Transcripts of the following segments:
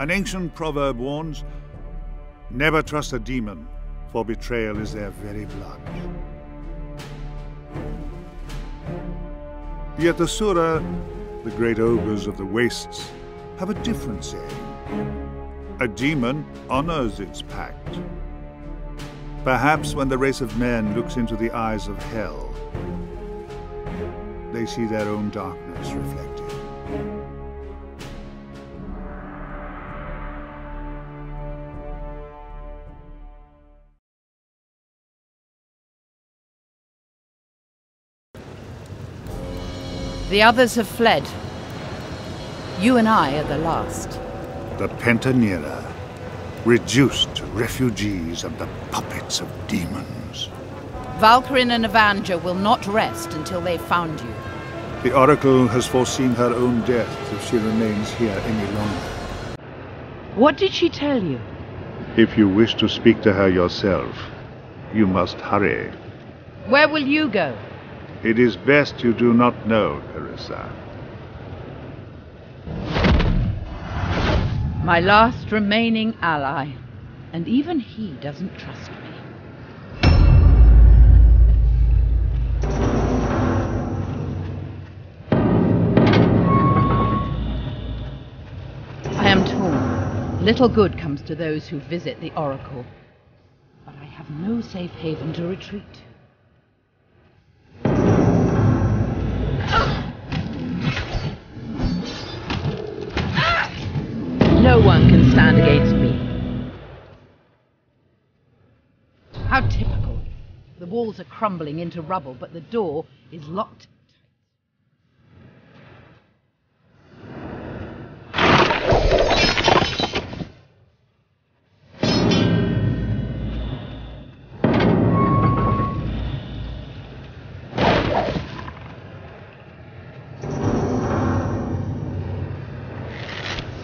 An ancient proverb warns, never trust a demon, for betrayal is their very blood. Yet the Sura, the great ogres of the Wastes, have a different saying. A demon honors its pact. Perhaps when the race of men looks into the eyes of hell, they see their own darkness reflected. The others have fled. You and I are the last. The Pentanera, reduced to refugees and the puppets of demons. Valkyrin and Evandja will not rest until they've found you. The Oracle has foreseen her own death if she remains here any longer. What did she tell you? If you wish to speak to her yourself, you must hurry. Where will you go? It is best you do not know, Carissa. My last remaining ally. And even he doesn't trust me. I am torn. Little good comes to those who visit the Oracle. But I have no safe haven to retreat to. No one can stand against me. How typical. The walls are crumbling into rubble, but the door is locked.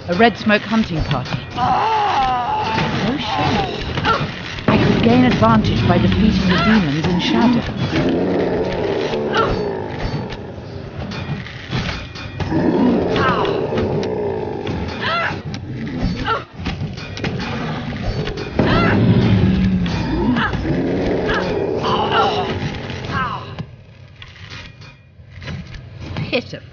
A red smoke hunting party. No shame. I could gain advantage by defeating the demons in shadow. Pitiful.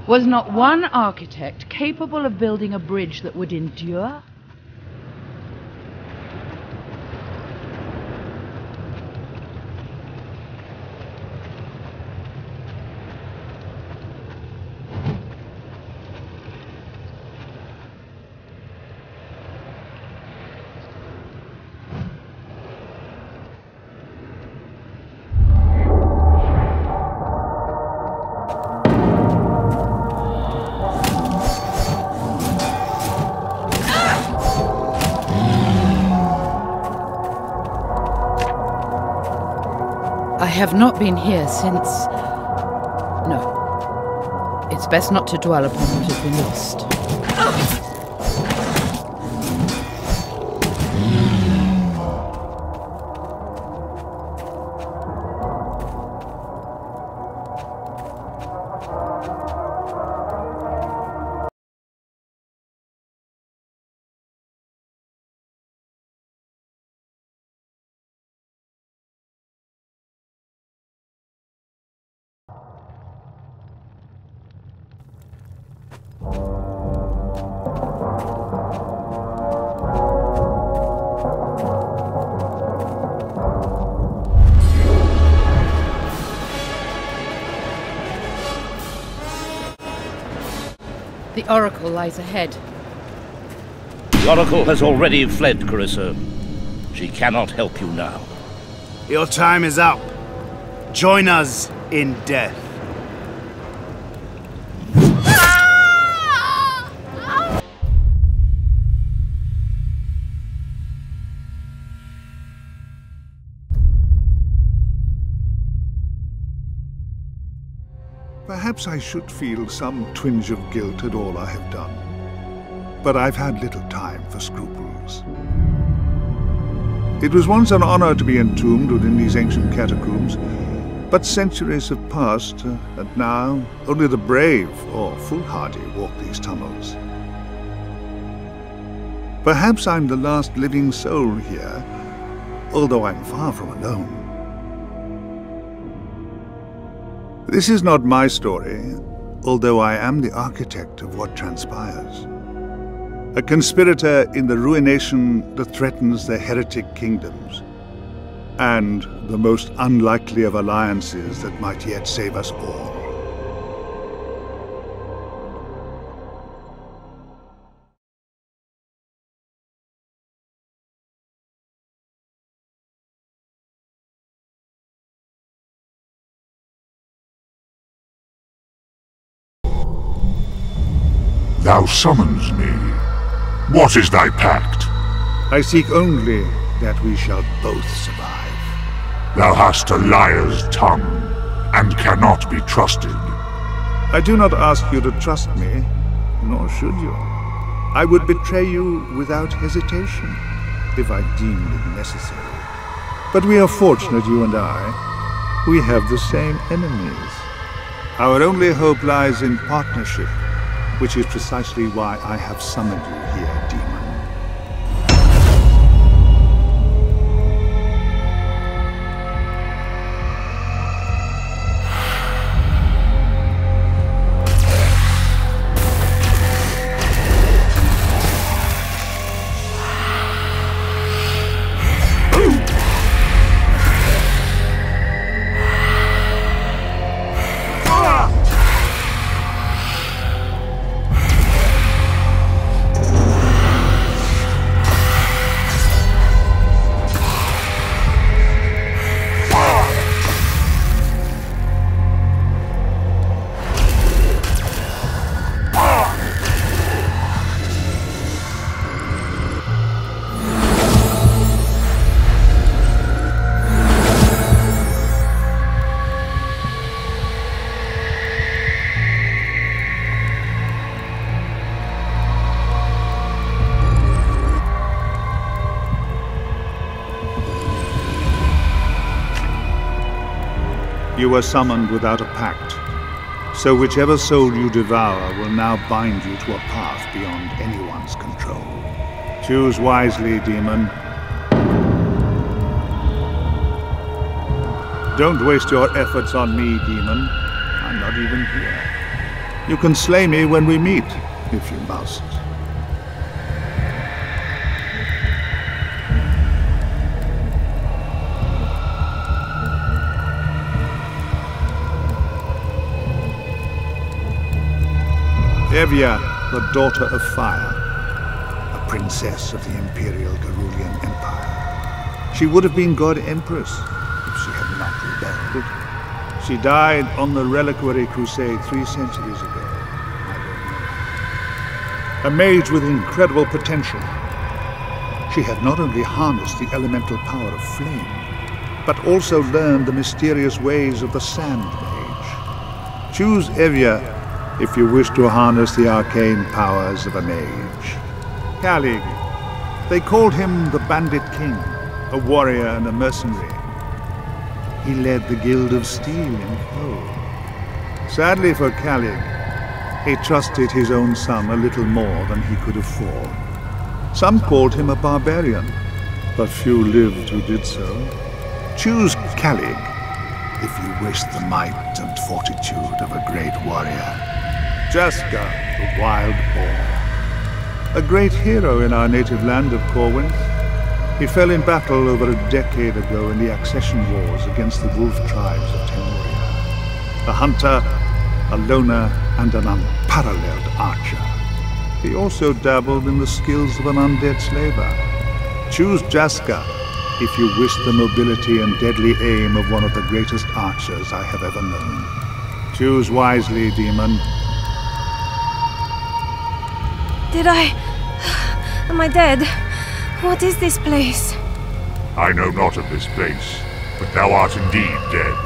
Was not one architect capable of building a bridge that would endure? I have not been here since... No. It's best not to dwell upon what has been lost. The Oracle lies ahead. The Oracle has already fled, Carissa. She cannot help you now. Your time is up. Join us in death. Perhaps I should feel some twinge of guilt at all I have done. But I've had little time for scruples. It was once an honor to be entombed within these ancient catacombs, but centuries have passed, and now only the brave or foolhardy walk these tunnels. Perhaps I'm the last living soul here, although I'm far from alone. This is not my story, although I am the architect of what transpires. A conspirator in the ruination that threatens the Heretic Kingdoms, and the most unlikely of alliances that might yet save us all. Thou summons me. What is thy pact? I seek only that we shall both survive. Thou hast a liar's tongue, and cannot be trusted. I do not ask you to trust me, nor should you. I would betray you without hesitation, if I deemed it necessary. But we are fortunate, you and I. We have the same enemies. Our only hope lies in partnership, which is precisely why I have summoned you here, demon. You were summoned without a pact, so whichever soul you devour will now bind you to a path beyond anyone's control. Choose wisely, demon. Don't waste your efforts on me, demon. I'm not even here. You can slay me when we meet, if you must. Evia, the daughter of fire, a princess of the Imperial Garulian Empire. She would have been God Empress if she had not rebelled. She died on the Reliquary Crusade 3 centuries ago. I don't know. A mage with incredible potential. She had not only harnessed the elemental power of flame, but also learned the mysterious ways of the Sand Mage. Choose Evia if you wish to harness the arcane powers of a mage. Calig. They called him the Bandit King, a warrior and a mercenary. He led the Guild of Steel in Kult. Sadly for Calig, he trusted his own son a little more than he could afford. Some called him a barbarian, but few lived who did so. Choose Calig if you wish the might and fortitude of a great warrior. Jaska, the Wild Boar. A great hero in our native land of Corwenth. He fell in battle over a decade ago in the accession wars against the wolf tribes of Taymuria. A hunter, a loner, and an unparalleled archer. He also dabbled in the skills of an undead slaver. Choose Jaska if you wish the mobility and deadly aim of one of the greatest archers I have ever known. Choose wisely, demon. Am I dead? What is this place? I know not of this place, but thou art indeed dead.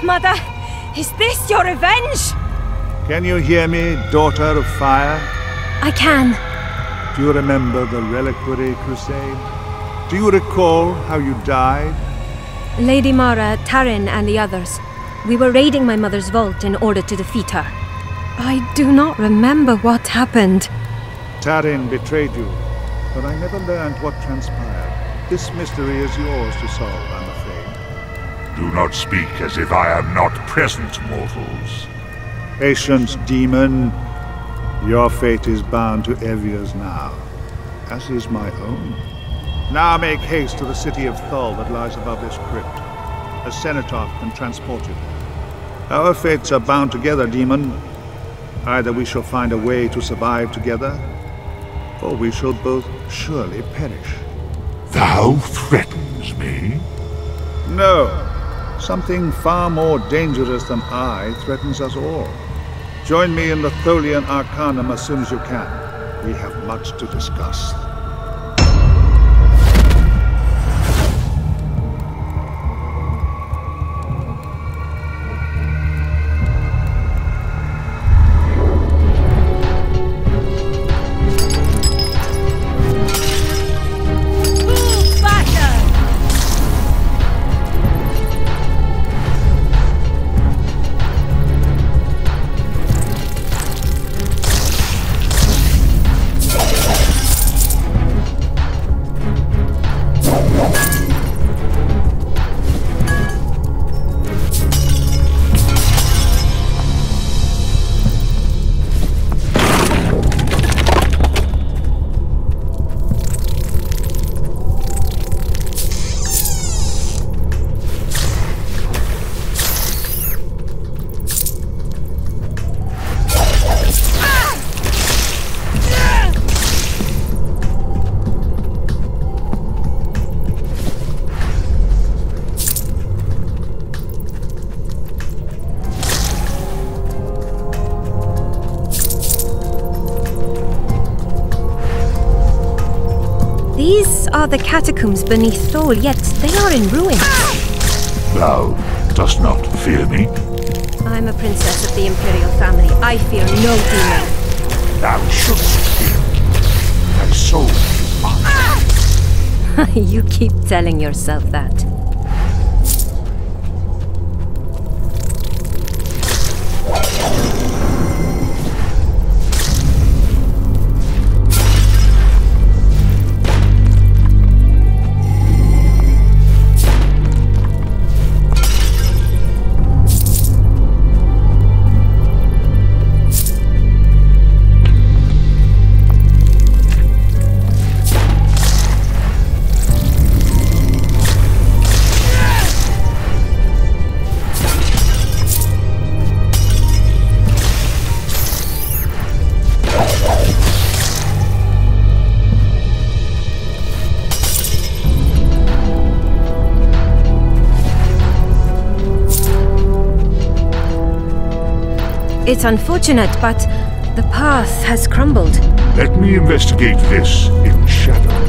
Mother, is this your revenge? Can you hear me, daughter of fire? I can. Do you remember the Reliquary Crusade? Do you recall how you died? Lady Mara, Tarin, and the others. We were raiding my mother's vault in order to defeat her. I do not remember what happened. Tarin betrayed you, but I never learned what transpired. This mystery is yours to solve, I'm afraid. Do not speak as if I am not present, mortals. Patience, demon. Your fate is bound to Evia's now, as is my own. Now make haste to the city of Thul that lies above this crypt. A cenotaph can transport you. Our fates are bound together, demon. Either we shall find a way to survive together, or we shall both surely perish. Thou threatens me? No. Something far more dangerous than I threatens us all. Join me in the Tholian Arcanum as soon as you can. We have much to discuss. These are the catacombs beneath Thol, yet they are in ruins. Thou dost not fear me? I'm a princess of the Imperial family. I fear no demon. Thou shouldst fear me. Thy soul is mine. You keep telling yourself that. It's unfortunate, but the path has crumbled. Let me investigate this in shadows.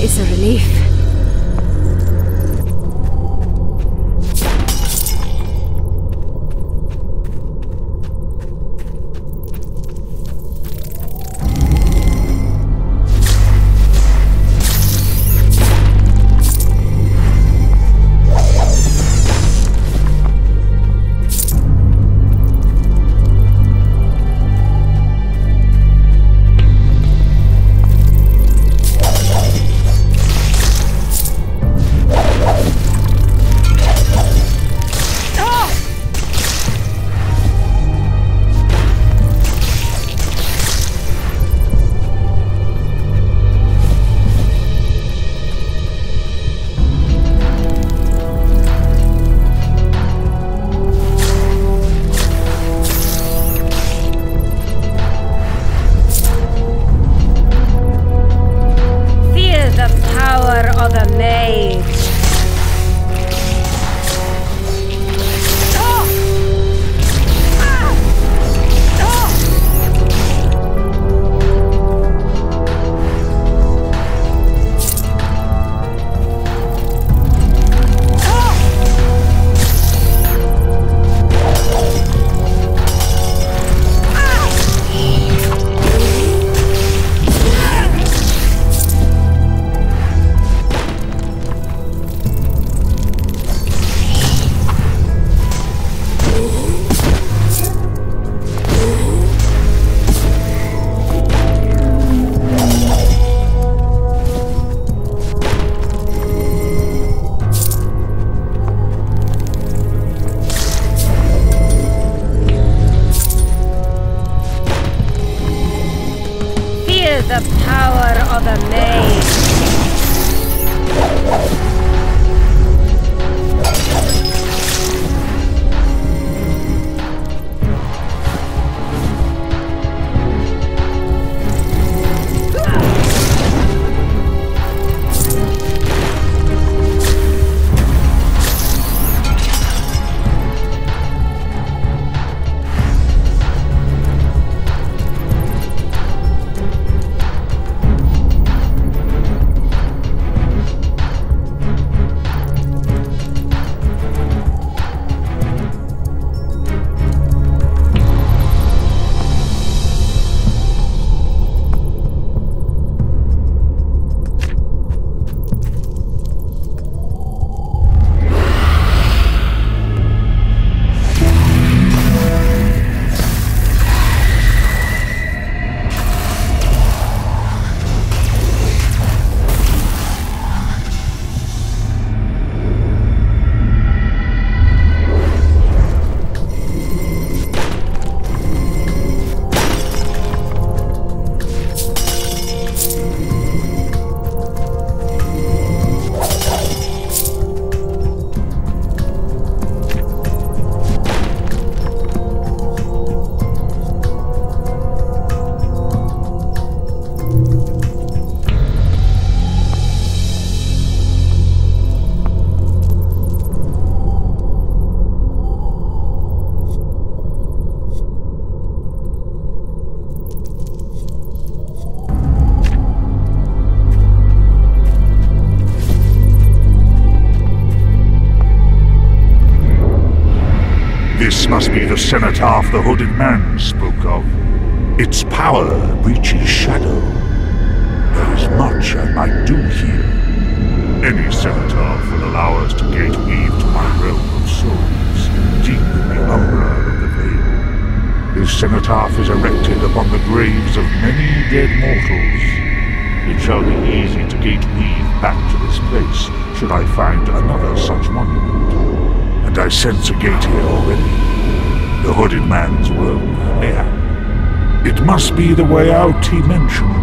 is a relief. The power of a mage. This must be the cenotaph the hooded man spoke of. Its power reaches shadow. There is much I might do here. Any cenotaph will allow us to gate weave to my realm of souls, deep in the umbra of the veil. This cenotaph is erected upon the graves of many dead mortals. It shall be easy to gate weave back to this place, should I find another such monument. And I sense a gate here already. The hooded man's work, mayhap. It must be the way out he mentioned.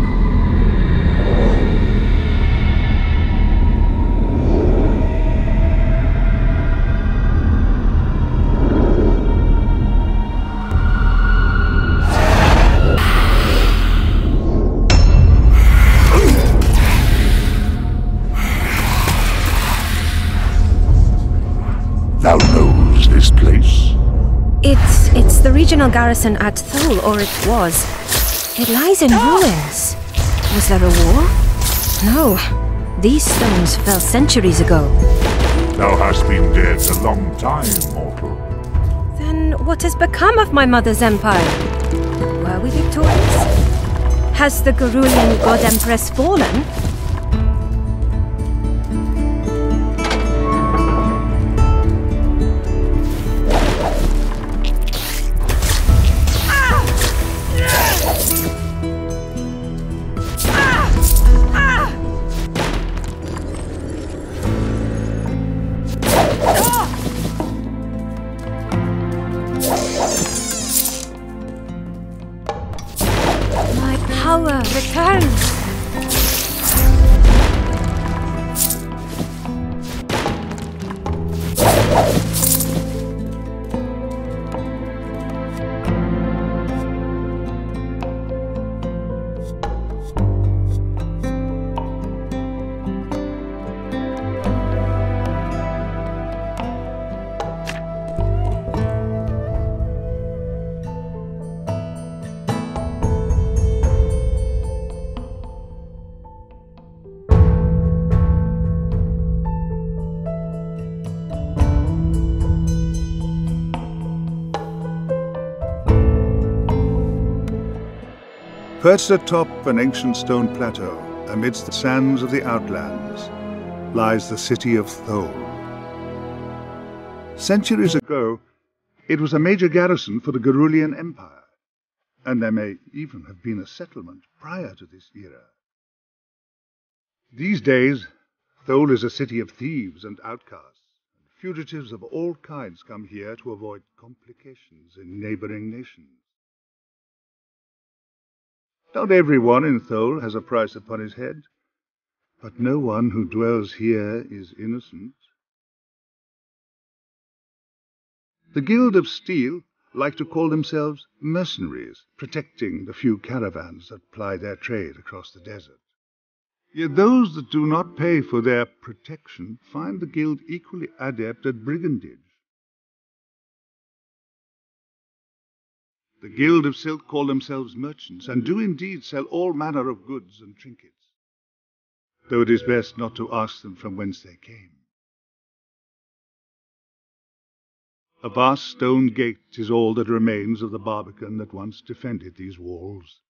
Thou knows this place? It's the regional garrison at Thule, or it was. It lies in ruins. Was there a war? No. These stones fell centuries ago. Thou hast been dead a long time, mortal. Then what has become of my mother's empire? Were we victorious? Has the Gerulian god empress fallen? Power returns! Perched atop an ancient stone plateau, amidst the sands of the Outlands, lies the city of Thole. Centuries ago, it was a major garrison for the Gerulian Empire, and there may even have been a settlement prior to this era. These days, Thole is a city of thieves and outcasts, and fugitives of all kinds come here to avoid complications in neighboring nations. Not everyone in Thole has a price upon his head, but no one who dwells here is innocent. The Guild of Steel like to call themselves mercenaries, protecting the few caravans that ply their trade across the desert. Yet those that do not pay for their protection find the Guild equally adept at brigandage. The Guild of Silk call themselves merchants, and do indeed sell all manner of goods and trinkets, though it is best not to ask them from whence they came. A vast stone gate is all that remains of the barbican that once defended these walls.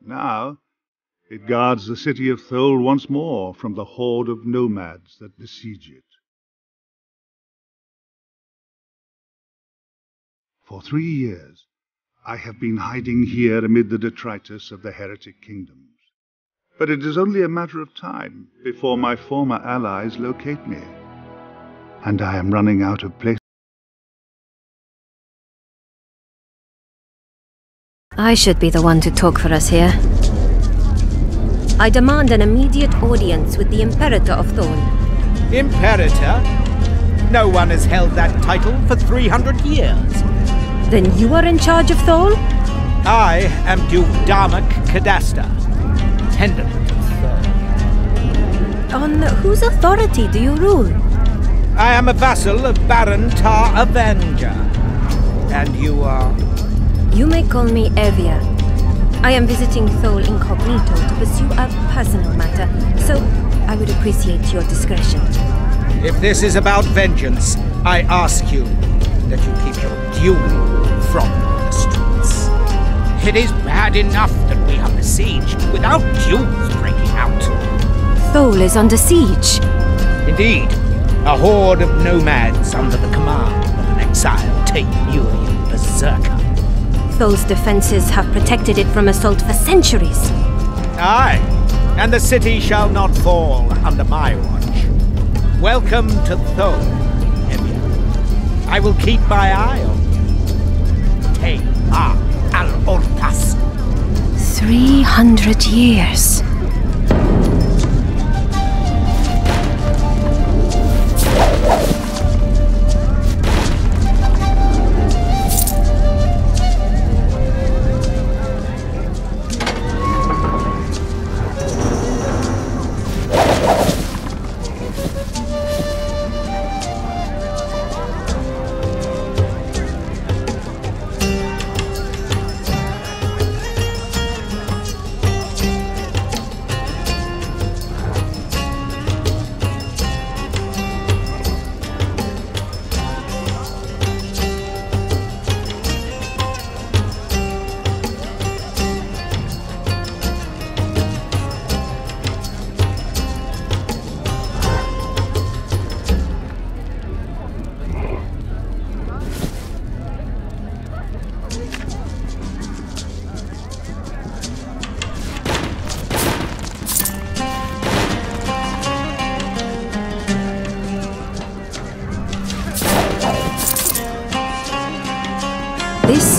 Now it guards the city of Thole once more from the horde of nomads that besiege it. For 3 years, I have been hiding here amid the detritus of the Heretic Kingdoms. But it is only a matter of time before my former allies locate me, and I am running out of places. I should be the one to talk for us here. I demand an immediate audience with the Imperator of Thole. Imperator? No one has held that title for 300 years. Then you are in charge of Thole? I am Duke Darmok Cadasta, Pendant of Thole. On whose authority do you rule? I am a vassal of Baron Tar Avenger. And you are? You may call me Evia. I am visiting Thole incognito to pursue a personal matter, so I would appreciate your discretion. If this is about vengeance, I ask you that you keep your dueling from the streets. It is bad enough that we are besieged without duels breaking out. Thole is under siege. Indeed, a horde of nomads under the command of an exiled Taymuria berserker. Thole's defenses have protected it from assault for centuries. Aye, and the city shall not fall under my watch. Welcome to Thole, Evia. I will keep my eye on you. Al-Ortas. 300 years.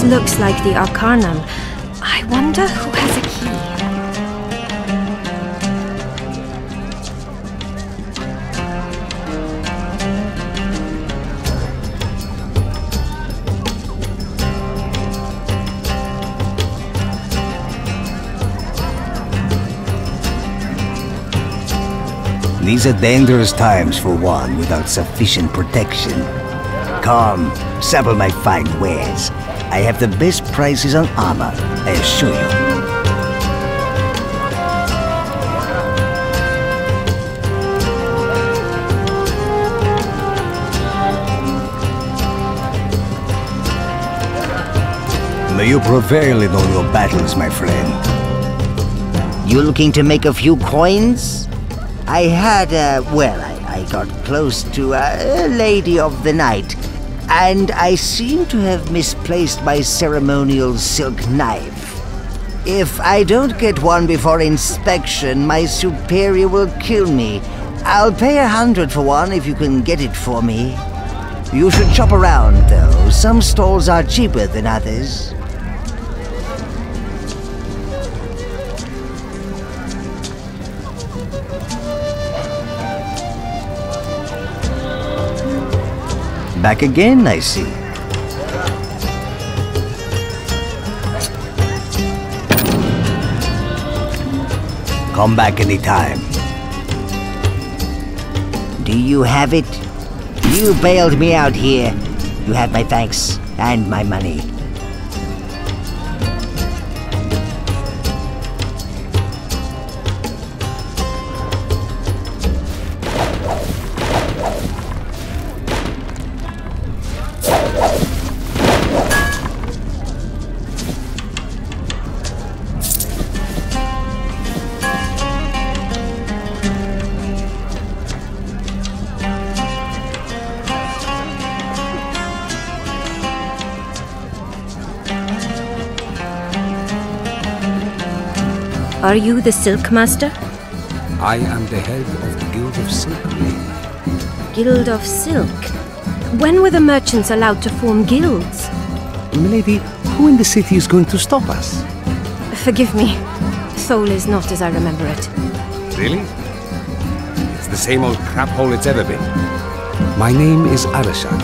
This looks like the Arcanum. I wonder who has a key. These are dangerous times for one without sufficient protection. Come, sample my fine wares. I have the best prices on armor, I assure you. May you prevail in all your battles, my friend. You looking to make a few coins? I had, I got close to a lady of the night, and I seem to have misplaced my ceremonial silk knife. If I don't get one before inspection, my superior will kill me. I'll pay 100 for one if you can get it for me. You should shop around, though. Some stalls are cheaper than others. Back again, I see. Come back anytime. Do you have it? You bailed me out here. You have my thanks and my money. Are you the Silk Master? I am the head of the Guild of Silk, lady. Guild of Silk? When were the merchants allowed to form guilds? Milady, who in the city is going to stop us? Forgive me. Thole is not as I remember it. Really? It's the same old crap hole it's ever been. My name is Arashad.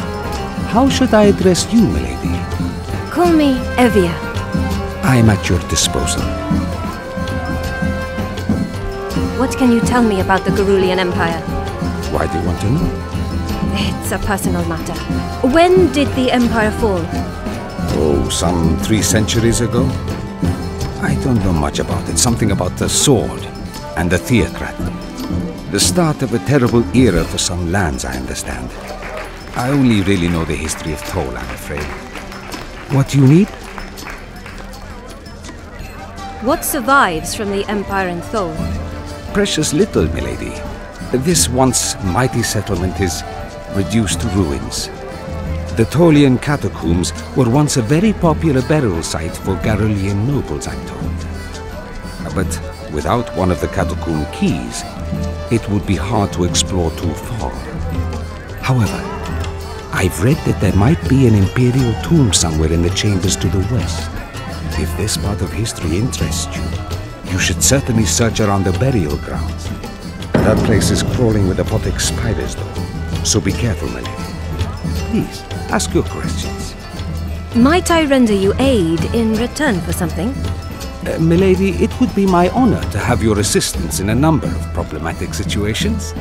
How should I address you, milady? Call me Evia. I am at your disposal. What can you tell me about the Garulian Empire? Why do you want to know? It's a personal matter. When did the Empire fall? Oh, some 3 centuries ago? I don't know much about it. Something about the sword and the Theocrat. The start of a terrible era for some lands, I understand. I only really know the history of Thole, I'm afraid. What do you need? What survives from the Empire in Thole? Precious little, milady. This once mighty settlement is reduced to ruins. The Tholian catacombs were once a very popular burial site for Garulian nobles, I'm told. But without one of the catacomb keys, it would be hard to explore too far. However, I've read that there might be an imperial tomb somewhere in the chambers to the west. If this part of history interests you, you should certainly search around the burial grounds. That place is crawling with aquatic spiders, though, so be careful, my lady. Please, ask your questions. Might I render you aid in return for something? Milady, it would be my honor to have your assistance in a number of problematic situations.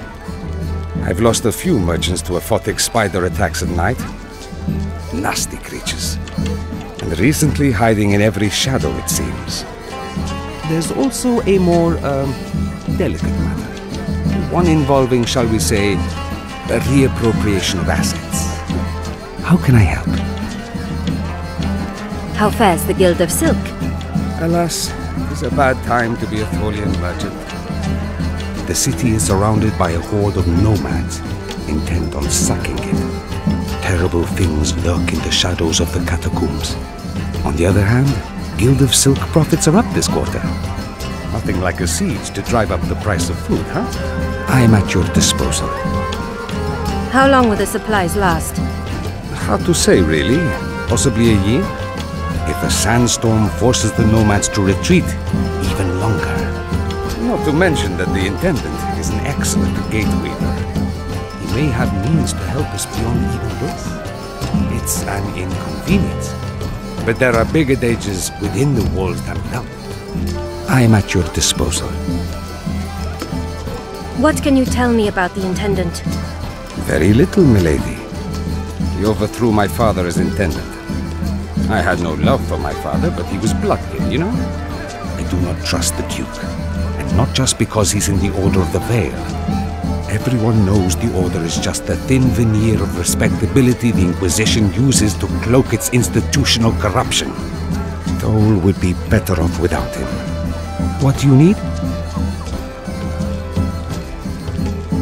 I've lost a few merchants to aquatic spider attacks at night. Nasty creatures. And recently hiding in every shadow, it seems. There's also a more, delicate matter. One involving, shall we say, a reappropriation of assets. How can I help? How fares the Guild of Silk? Alas, it is a bad time to be a Tholian merchant. The city is surrounded by a horde of nomads, intent on sacking it. Terrible things lurk in the shadows of the catacombs. On the other hand, Guild of Silk profits are up this quarter. Nothing like a siege to drive up the price of food, huh? I am at your disposal. How long will the supplies last? Hard to say, really. Possibly a year. if a sandstorm forces the nomads to retreat, even longer. Not to mention that the Intendant is an excellent gate weaver. He may have means to help us beyond even this. It's an inconvenience. But there are bigger dangers within the walls than without. I am at your disposal. What can you tell me about the Intendant? Very little, milady. He overthrew my father as Intendant. I had no love for my father, but he was blooded, you know? I do not trust the Duke. And not just because he's in the Order of the Veil. Everyone knows the Order is just the thin veneer of respectability the Inquisition uses to cloak its institutional corruption. Thole would be better off without him. What do you need?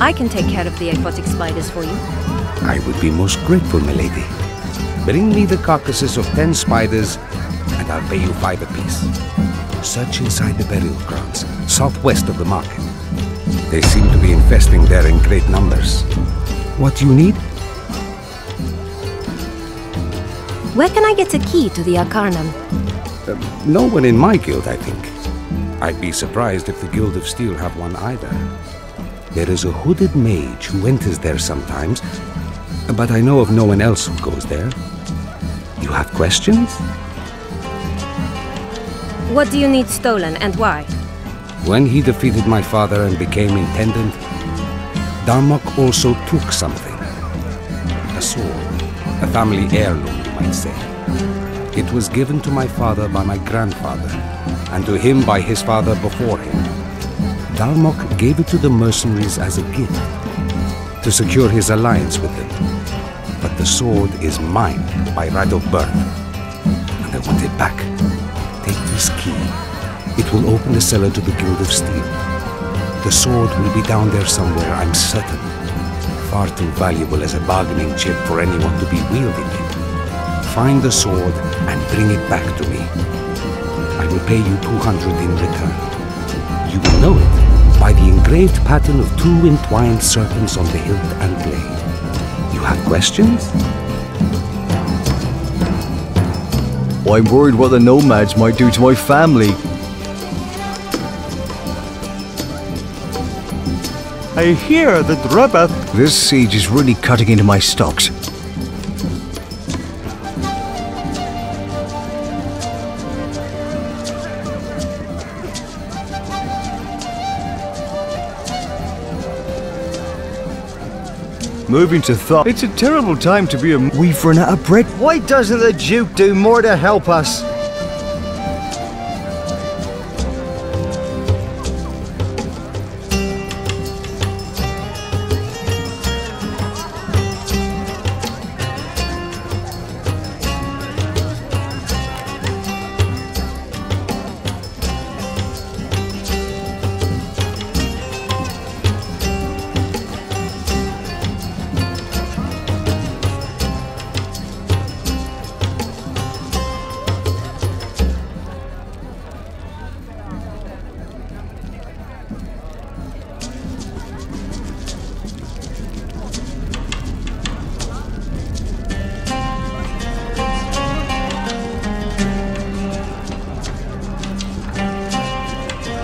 I can take care of the aquatic spiders for you. I would be most grateful, milady. Bring me the carcasses of 10 spiders, and I'll pay you 5 apiece. Search inside the burial grounds, southwest of the market. They seem to be infesting there in great numbers. What do you need? Where can I get a key to the Arcanum? No one in my guild, I think. I'd be surprised if the Guild of Steel have one either. There is a hooded mage who enters there sometimes, but I know of no one else who goes there. You have questions? What do you need stolen, and why? When he defeated my father and became Intendant, Darmok also took something. A sword. A family heirloom, you might say. It was given to my father by my grandfather, and to him by his father before him. Darmok gave it to the mercenaries as a gift, to secure his alliance with them. But the sword is mine by right of birth, and I want it back. Take this key. It will open the cellar to the Guild of Steel. The sword will be down there somewhere, I'm certain. Far too valuable as a bargaining chip for anyone to be wielding it. Find the sword and bring it back to me. I will pay you 200 in return. You will know it by the engraved pattern of 2 entwined serpents on the hilt and blade. You have questions? I'm worried what the nomads might do to my family. I hear that Rabath... This siege is really cutting into my stocks. Moving to Thought. It's a terrible time to be a... We've run out of bread. Why doesn't the Duke do more to help us?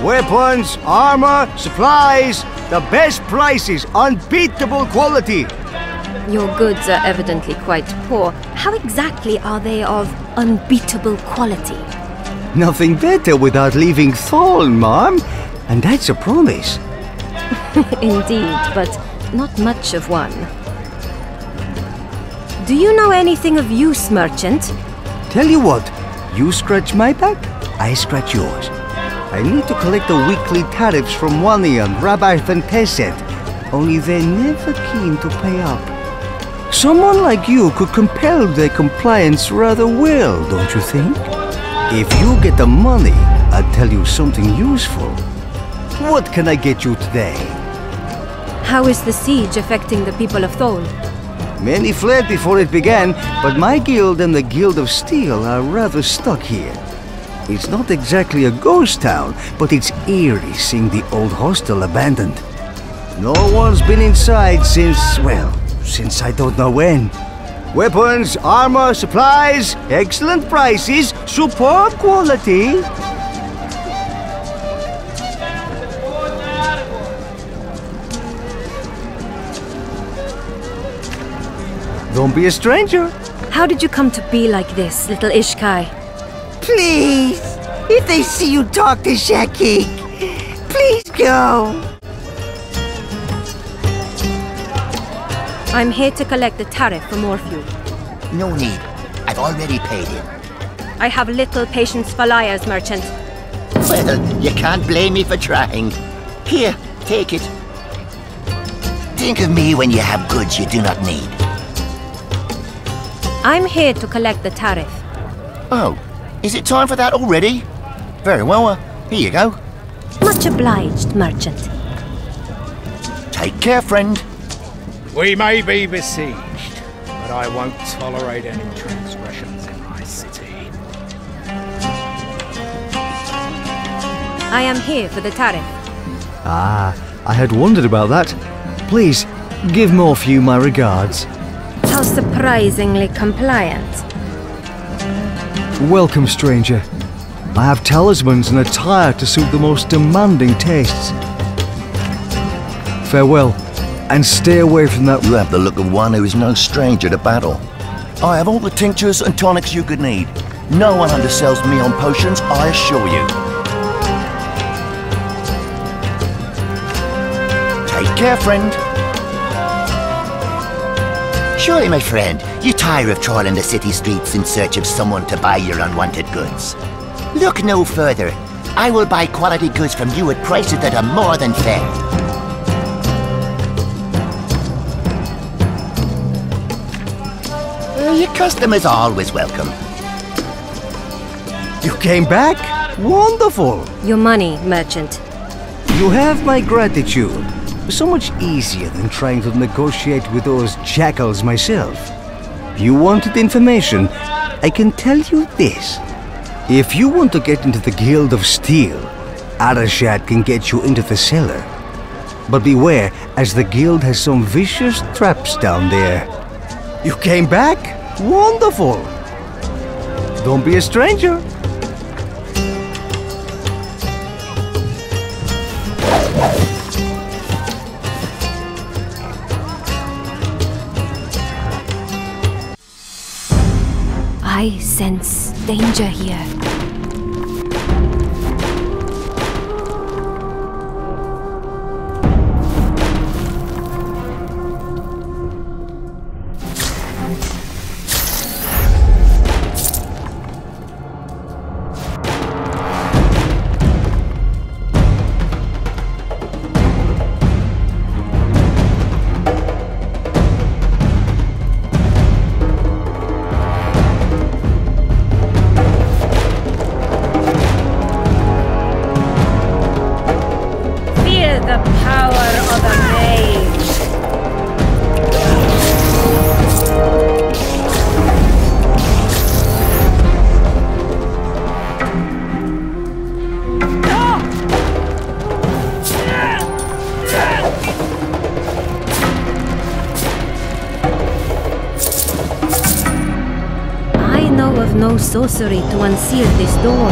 Weapons, armor, supplies, the best prices, unbeatable quality. Your goods are evidently quite poor. How exactly are they of unbeatable quality? Nothing better without leaving Thorn, Mom. And that's a promise. Indeed, but not much of one. Do you know anything of use, merchant? Tell you what, you scratch my back, I scratch yours. I need to collect the weekly tariffs from Wanian, Rabath and Tesset, only they're never keen to pay up. Someone like you could compel their compliance rather well, don't you think? If you get the money, I'll tell you something useful. What can I get you today? How is the siege affecting the people of Thole? Many fled before it began, but my guild and the Guild of Steel are rather stuck here. It's not exactly a ghost town, but it's eerie seeing the old hostel abandoned. No one's been inside since, well, since I don't know when. Weapons, armor, supplies, excellent prices, superb quality. Don't be a stranger. How did you come to be like this, little Ishkai? Please, if they see you talk to Shakik, please go. I'm here to collect the tariff for more fuel. No need. I've already paid it. I have little patience for liars, merchant. Well, you can't blame me for trying. Here, take it. Think of me when you have goods you do not need. I'm here to collect the tariff. Oh, is it time for that already? Very well, here you go. Much obliged, merchant. Take care, friend. We may be besieged, but I won't tolerate any transgressions in my city. I am here for the tariff. Ah, I had wondered about that. Please, give Morphew my regards. How surprisingly compliant. Welcome, stranger. I have talismans and attire to suit the most demanding tastes. Farewell, and stay away from that. You have the look of one who is no stranger to battle. I have all the tinctures and tonics you could need. No one undersells me on potions, I assure you. Take care, friend. Surely, my friend, you tire of trawling the city streets in search of someone to buy your unwanted goods. Look no further. I will buy quality goods from you at prices that are more than fair. Your customers are always welcome. You came back? Wonderful! Your money, merchant. You have my gratitude. So much easier than trying to negotiate with those shackles myself. You wanted information? I can tell you this. If you want to get into the Guild of Steel, Arashad can get you into the cellar. But beware, as the guild has some vicious traps down there. You came back? Wonderful! Don't be a stranger. I sense danger here. No sorcery to unseal this door.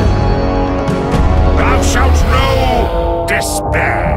Thou shalt know despair.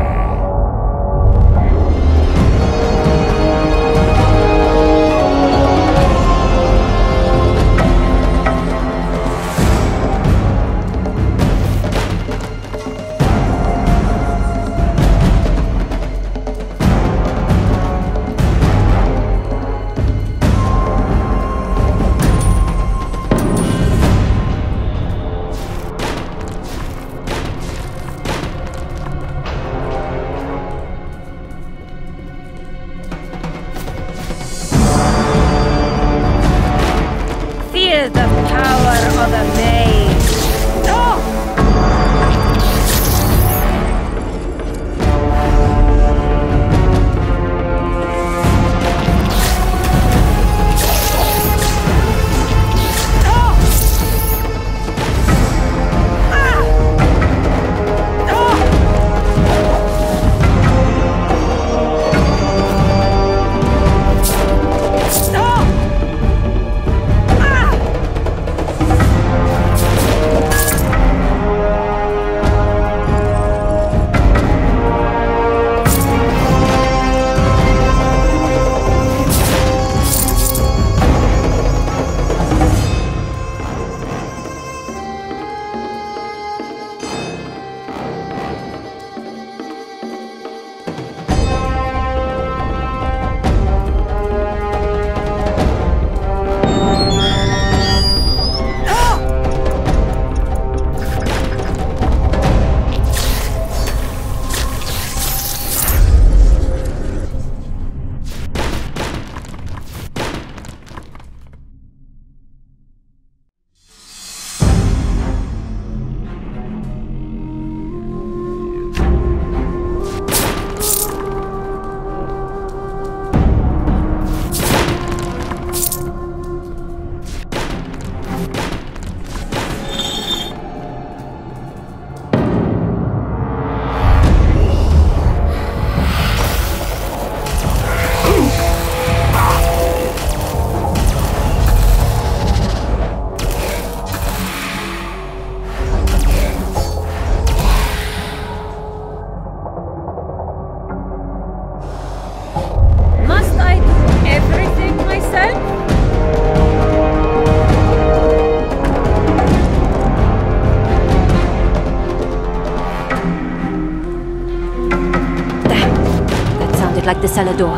it like the cellar door.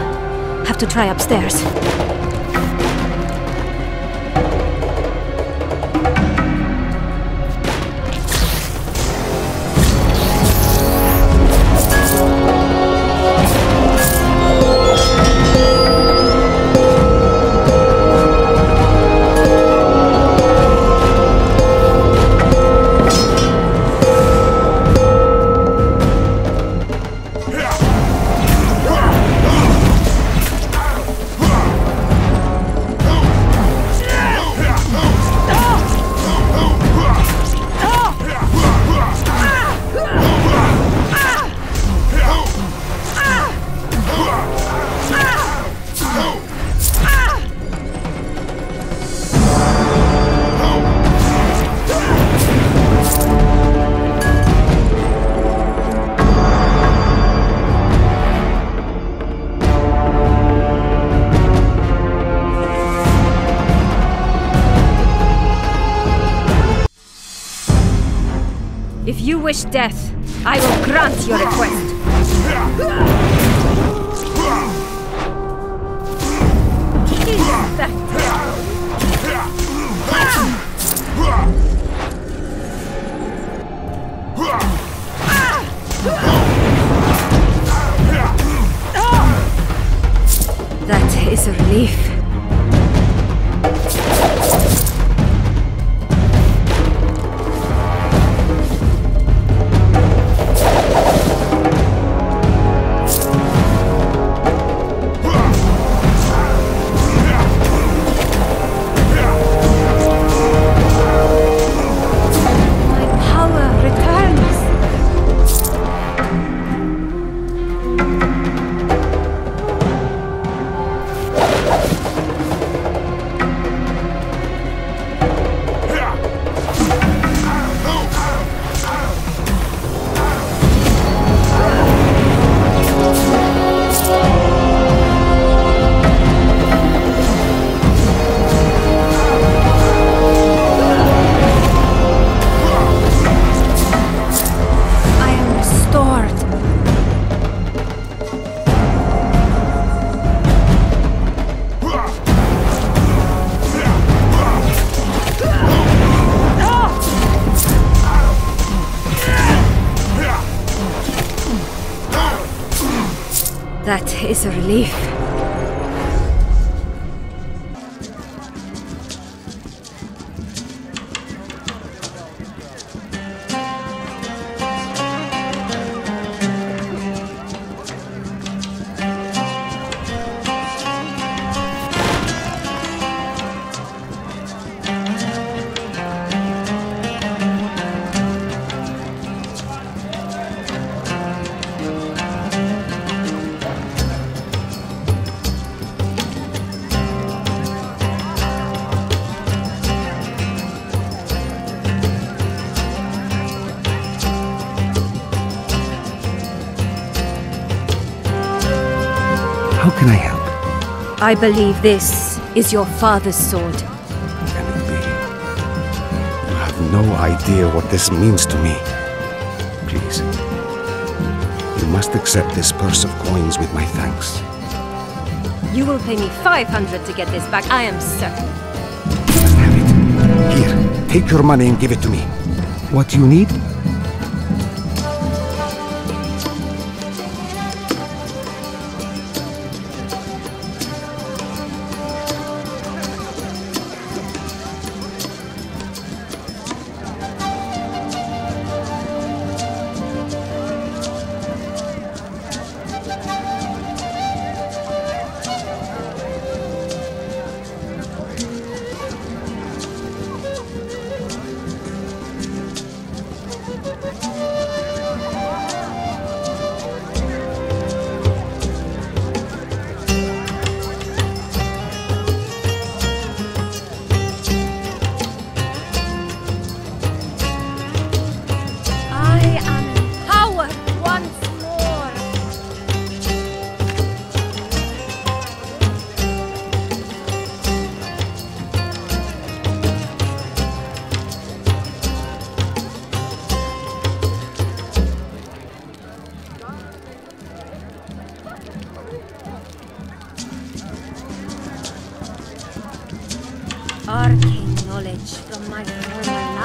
Have to try upstairs. If you wish death, I will grant your request. Is that that is a relief. That is a relief. How can I help? I believe this is your father's sword. Can it be? You have no idea what this means to me. Please. You must accept this purse of coins with my thanks. You will pay me 500 to get this back, I am certain. Have it. Here, take your money and give it to me. What do you need?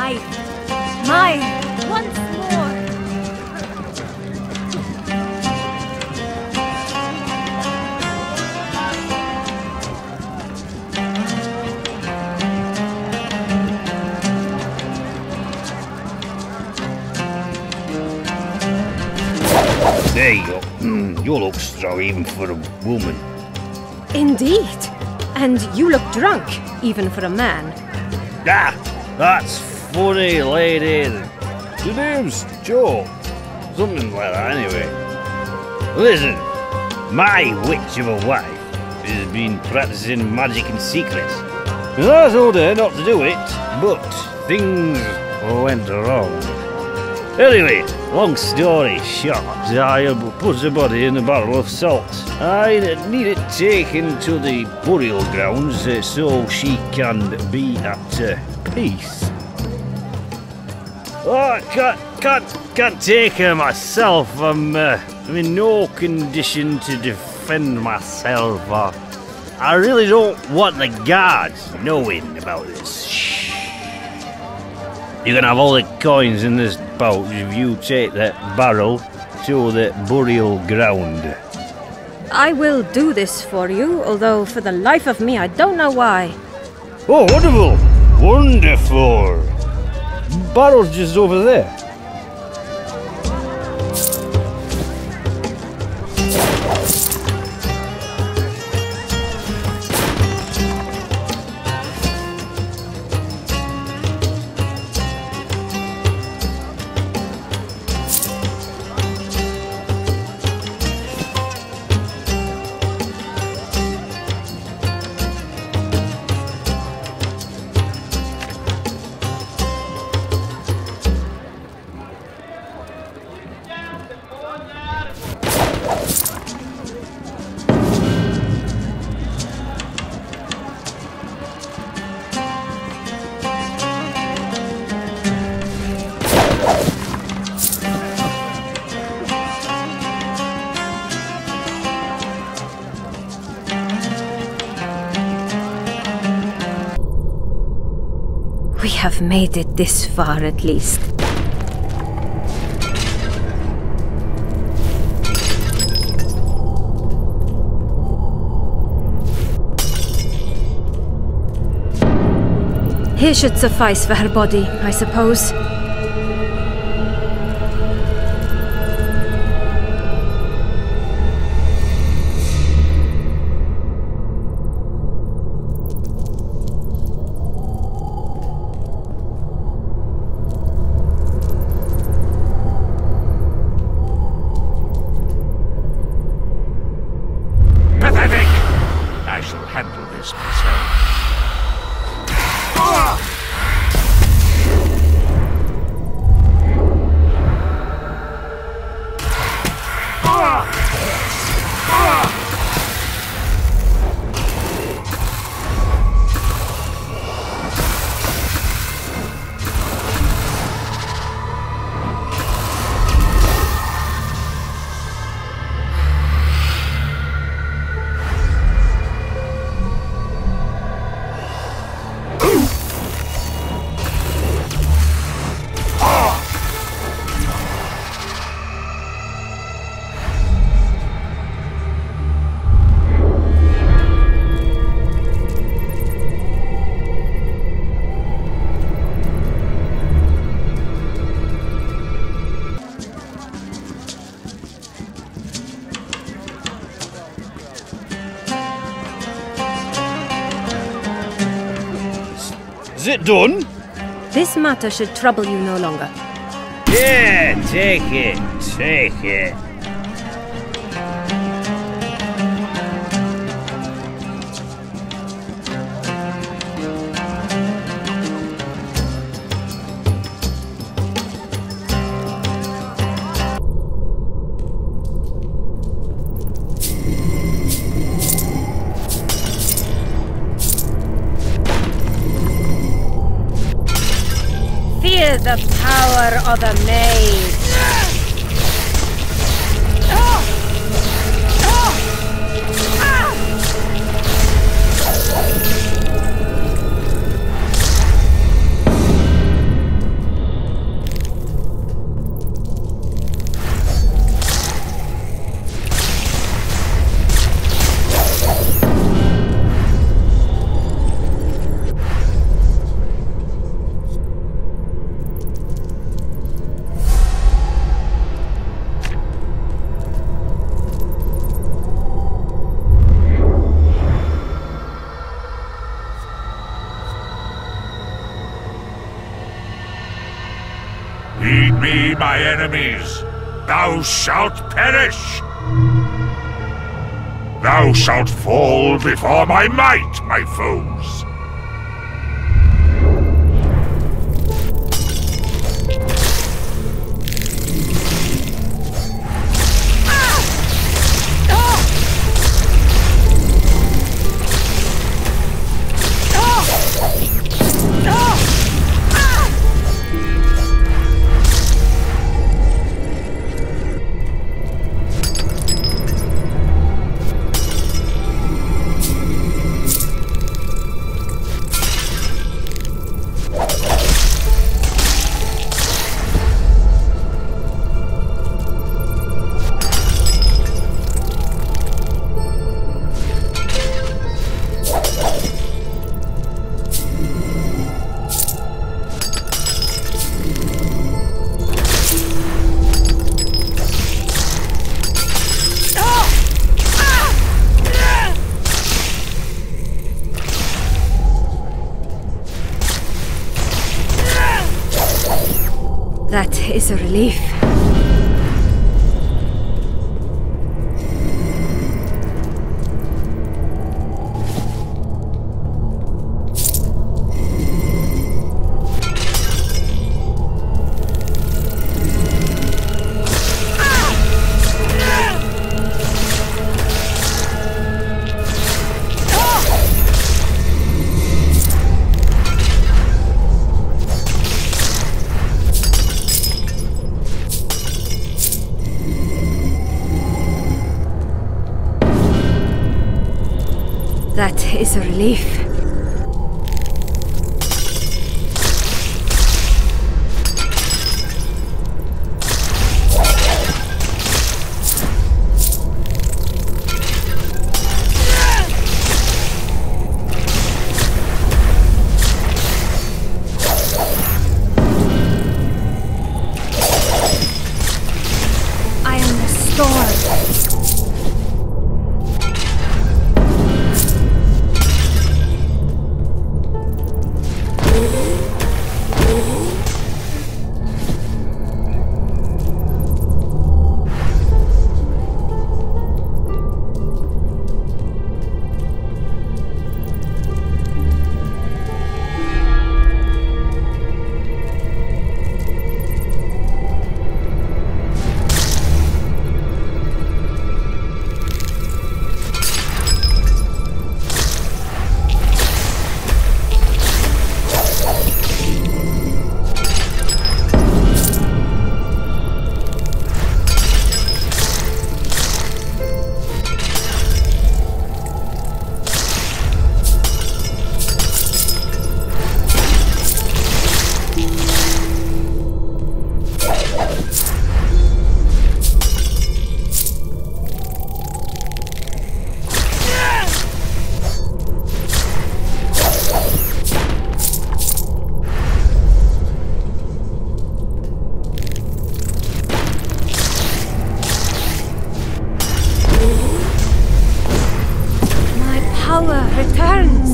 life. Mine, once more. There you go. You look strong even for a woman. Indeed. And you look drunk, even for a man. Ah, that's funny, lady. Your name's Joe. Something like that, anyway. Listen, my witch of a wife has been practicing magic in secret. And I told her not to do it, but things went wrong. Anyway, long story short, I put the body in a barrel of salt. I need it taken to the burial grounds so she can be at peace. Oh, I can't take her myself. I'm in no condition to defend myself. I really don't want the guards knowing about this. Shh. You can have all the coins in this pouch if you take that barrel to the burial ground. I will do this for you, although for the life of me I don't know why. Oh, wonderful! Wonderful! Barrel's just over there. We have made it this far, at least. Here should suffice for her body, I suppose. I shall handle this myself. Is it done? This matter should trouble you no longer. Yeah, take it, take it. Fear the power of a maid. my enemies, thou shalt perish! Thou shalt fall before my might, my foes! That is a relief. That is a relief. I am restored. Power returns!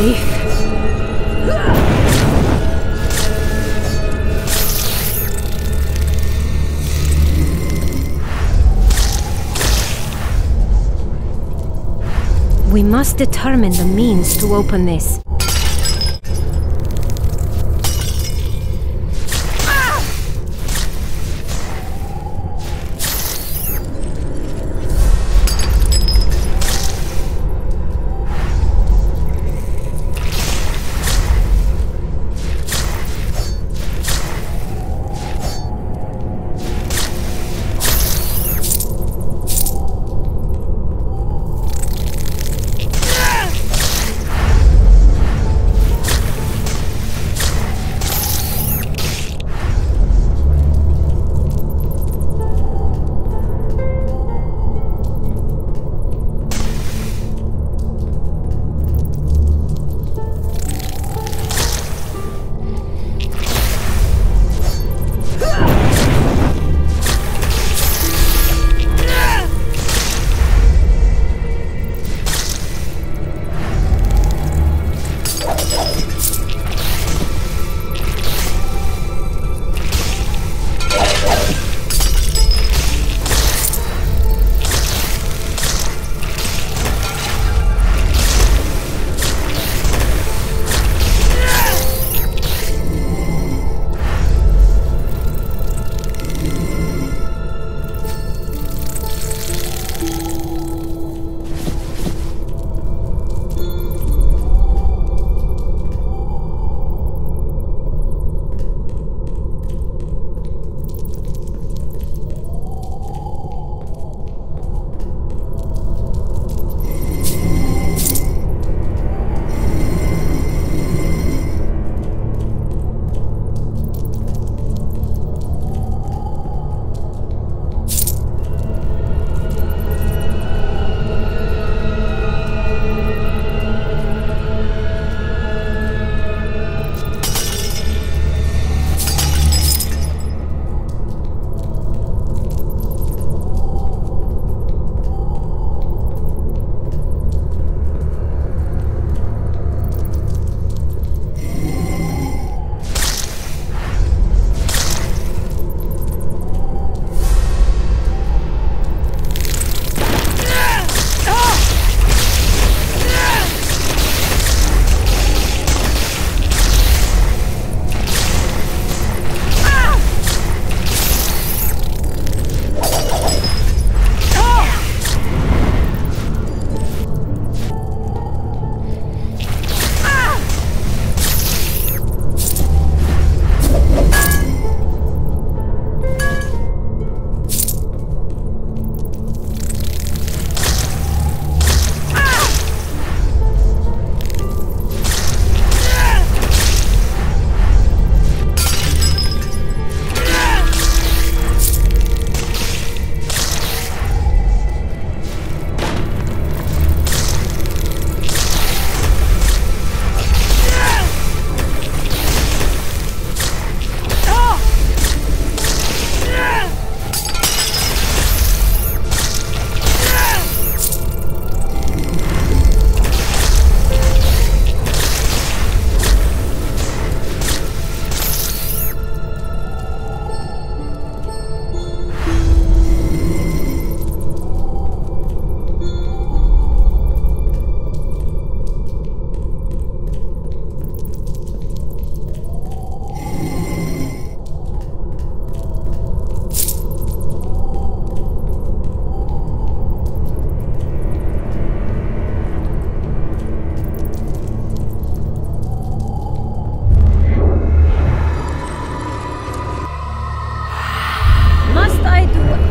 relief. We must determine the means to open this.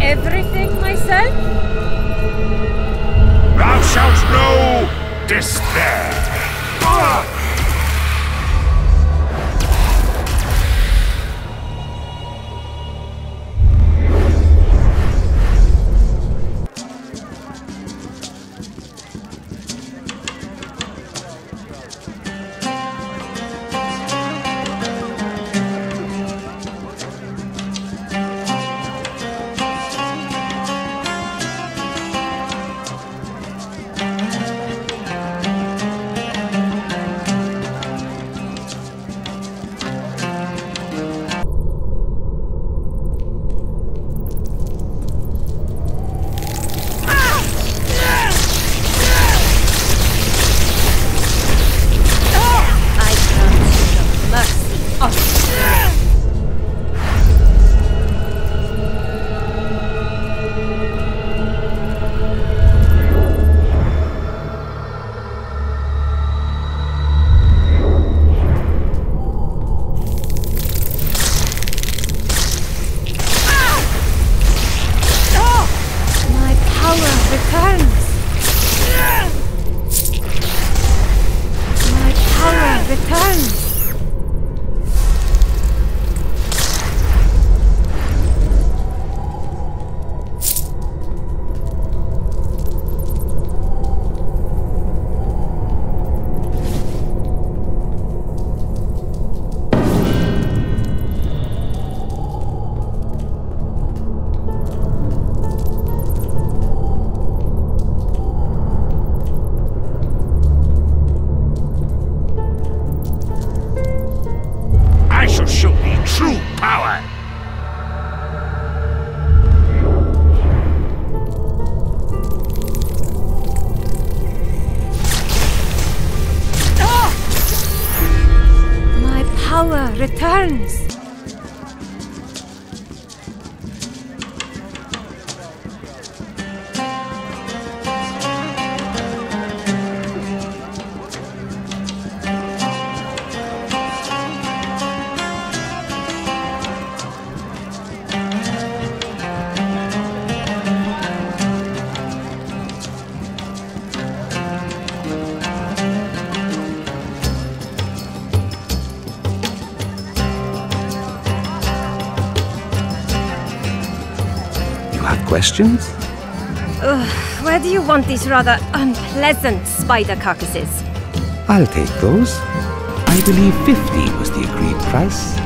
everything myself? Thou shalt know despair! returns. My power returns. Returns. Questions? Where do you want these rather unpleasant spider carcasses? I'll take those. I believe 50 was the agreed price.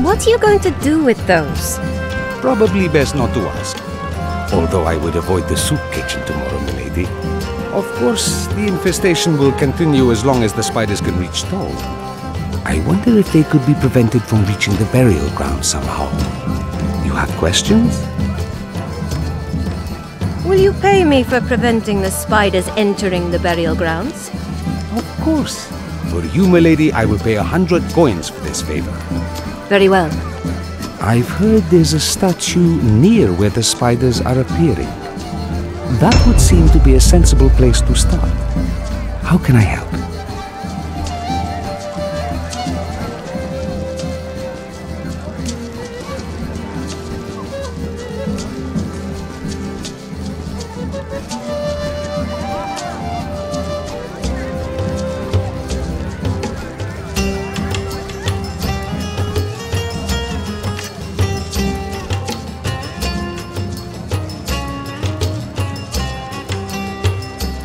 What are you going to do with those? Probably best not to ask. Although I would avoid the soup kitchen tomorrow, milady. Of course, the infestation will continue as long as the spiders can reach stone. I wonder if they could be prevented from reaching the burial ground somehow. You have questions? Will you pay me for preventing the spiders entering the burial grounds? Of course. For you, milady, I will pay 100 coins for this favor. Very well. I've heard there's a statue near where the spiders are appearing. That would seem to be a sensible place to start. How can I help?